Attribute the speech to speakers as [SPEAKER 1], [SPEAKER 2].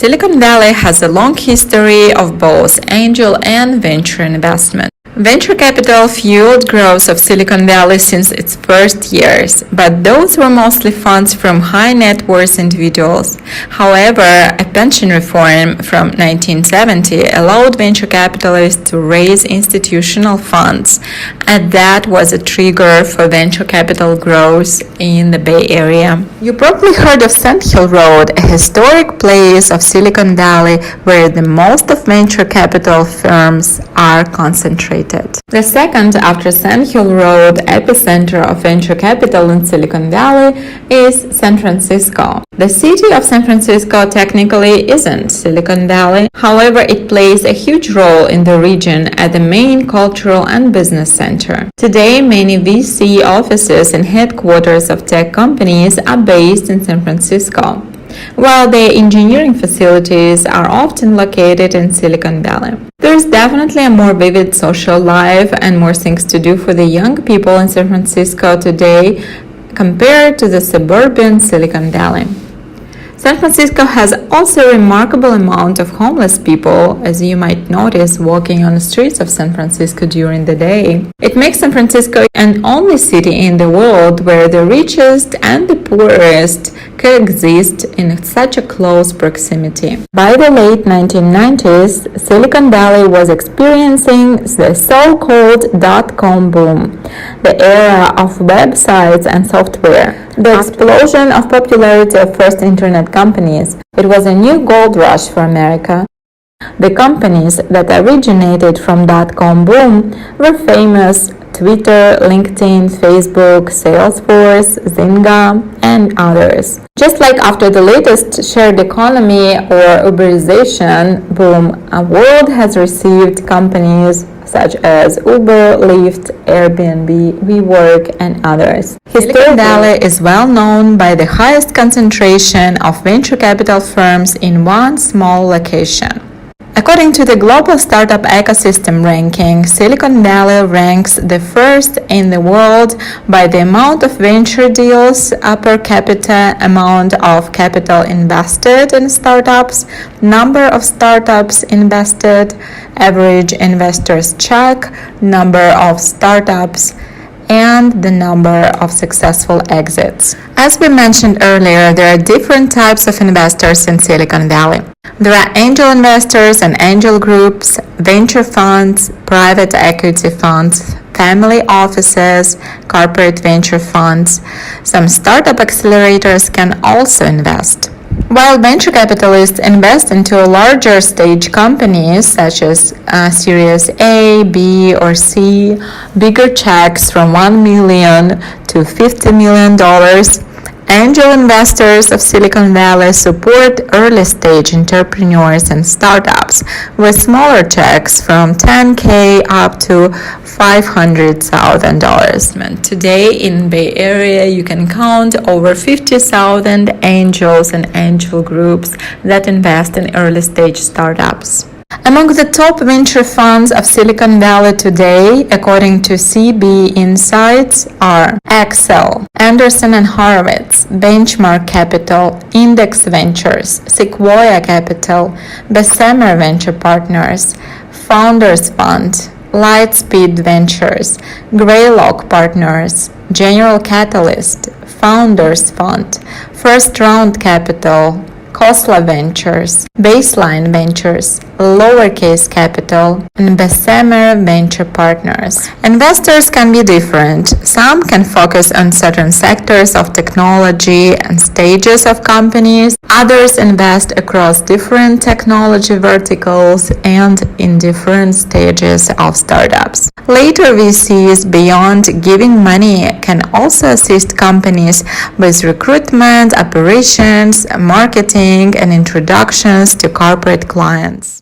[SPEAKER 1] Silicon Valley has a long history of both angel and venture investment. Venture capital fueled growth of Silicon Valley since its first years, but those were mostly funds from high net worth individuals. However, a pension reform from 1970 allowed venture capitalists to raise institutional funds, and that was a trigger for venture capital growth in the Bay Area. You probably heard of Sand Hill Road, a historic place of Silicon Valley where the most of venture capital firms are concentrated. The second after Sand Hill Road epicenter of venture capital in Silicon Valley is San Francisco. The city of San Francisco technically isn't Silicon Valley, however it plays a huge role in the region as the main cultural and business center. Today, many VC offices and headquarters of tech companies are based in San Francisco, while their engineering facilities are often located in Silicon Valley. There's definitely a more vivid social life and more things to do for the young people in San Francisco today compared to the suburban Silicon Valley. San Francisco has also a remarkable amount of homeless people, as you might notice walking on the streets of San Francisco during the day. It makes San Francisco an only city in the world where the richest and the poorest coexist in such a close proximity. By the late 1990s, Silicon Valley was experiencing the so-called dot-com boom, the era of websites and software, the explosion of popularity of first internet companies. It was a new gold rush for America. The companies that originated from dot-com boom were famous: Twitter, LinkedIn, Facebook, Salesforce, Zynga, and others. Just like after the latest shared economy or Uberization boom, a world has received companies such as Uber, Lyft, Airbnb, WeWork, and others. Silicon Valley is well known by the highest concentration of venture capital firms in one small location. According to the Global Startup Ecosystem ranking, Silicon Valley ranks the first in the world by the amount of venture deals per capita, amount of capital invested in startups, number of startups invested, average investors check, number of startups, and the number of successful exits. As we mentioned earlier, there are different types of investors in Silicon Valley. There are angel investors and angel groups, venture funds, private equity funds, family offices, corporate venture funds. Some startup accelerators can also invest. While venture capitalists invest into larger stage companies such as Series A, B, or C, bigger checks from $1 million to $50 million, angel investors of Silicon Valley support early-stage entrepreneurs and startups with smaller checks from $10,000 up to $500,000. Today in Bay Area, you can count over 50,000 angels and angel groups that invest in early-stage startups. Among the top venture funds of Silicon Valley today, according to CB Insights, are Accel, Anderson and Horowitz, Benchmark Capital, Index Ventures, Sequoia Capital, Bessemer Venture Partners, Founders Fund, Lightspeed Ventures, Greylock Partners, General Catalyst, Founders Fund, First Round Capital, Khosla Ventures, Baseline Ventures, Lowercase Capital, and Bessemer Venture Partners. Investors can be different. Some can focus on certain sectors of technology and stages of companies. Others invest across different technology verticals and in different stages of startups. Later VCs, beyond giving money, can also assist companies with recruitment, operations, marketing, and introductions to corporate clients.